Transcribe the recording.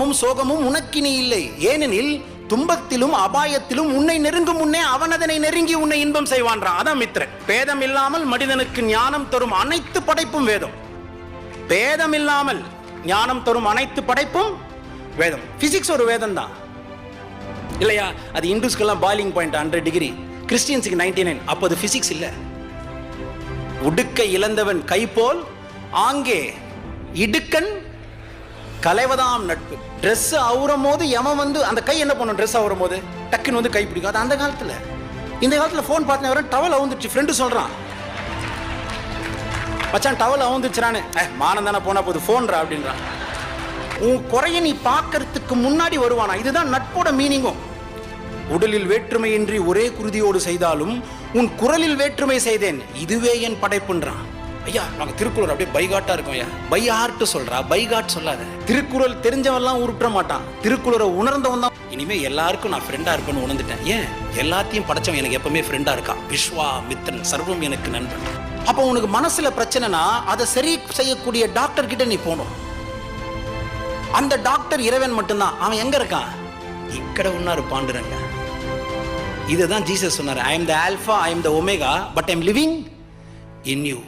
துக்கமும் சோகமும் உனக்கினி இல்லை, ஏனெனில் துன்பத்திலும் அபாயத்திலும் உன்னை நெருங்கும் முன்னே அவன் அதனை நெருங்கி உன்னை இன்பம் செய்வான்றான். அதான் மித்திரன். பேதம் இல்லாமல் மனிதனுக்கு ஞானம் தரும் அனைத்து படைப்பும் வேதம். பேதம் இல்லாமல் ஞானம் தரும் அனைத்து படைப்பும் வேதம். பிசிக்ஸ் ஒரு வேதம் தான் இல்லையா? அது இந்துஸ்க்கெல்லாம் பாயிலிங் பாயிண்ட் 100 டிகிரி, கிறிஸ்டியன்ஸுக்கு 99. அப்போ அது பிசிக்ஸ் இல்லை. உடுக்கை இழந்தவன் கை போல் ஆங்கே இடுக்கன் கலைவதாம் நட்பு. ட்ரெஸ் அவுறும் போது எவன் வந்து அந்த கை என்ன பண்ணும்? ட்ரெஸ் அவுறும் போது டக்குன்னு வந்து கை பிடிக்கும். அது அந்த காலத்தில். இந்த காலத்தில் ஃபோன் பார்த்து வரேன், டவல் அவுந்துச்சு. ஃப்ரெண்டு சொல்கிறான், மச்சான் டவல் அவுந்துச்சுறான்னு. மானம் தானே போனா போது ஃபோன்ரா அப்படின்றான். உன் குறைய நீ பார்க்கறதுக்கு முன்னாடி வருவானா? இதுதான் நட்போட மீனிங்கும். உடலில் வேற்றுமையின்றி ஒரே குருதியோடு செய்தாலும் உன் குரலில் வேற்றுமை செய்தேன், இதுவே என் படைப்புன்றான். ஐயா, நாங்கள் திருக்குறள் அப்படியே பைகாட்டா இருக்கோம். ஐயா, பை ஹார்ட் சொல்றா, பைகாட் சொல்லாத. திருக்குறள் தெரிஞ்சவெல்லாம் உருட்ட மாட்டான், திருக்குறளை உணர்ந்தவன் தான். இனிமே எல்லாருக்கும் நான் ஃப்ரெண்டா இருப்பேன்னு உணர்ந்துட்டேன். ஏன்? எல்லாத்தையும் படைச்சவன் எனக்கு எப்பவுமே ஃப்ரெண்டா இருக்கான். விஸ்வா மித்ரன் சர்வம் எனக்கு நண்பன். அப்போ உனக்கு மனசுல பிரச்சனைனா அதை சரி செய்யக்கூடிய டாக்டர் கிட்ட நீ போகணும். அந்த டாக்டர் இறைவன் மட்டும்தான். அவன் எங்க இருக்கான்? இக்கட உன்னாரு பாண்டுறங்க. இதுதான் ஜீசஸ் சொன்னார், I am the alpha, I am the omega, but I am living in you.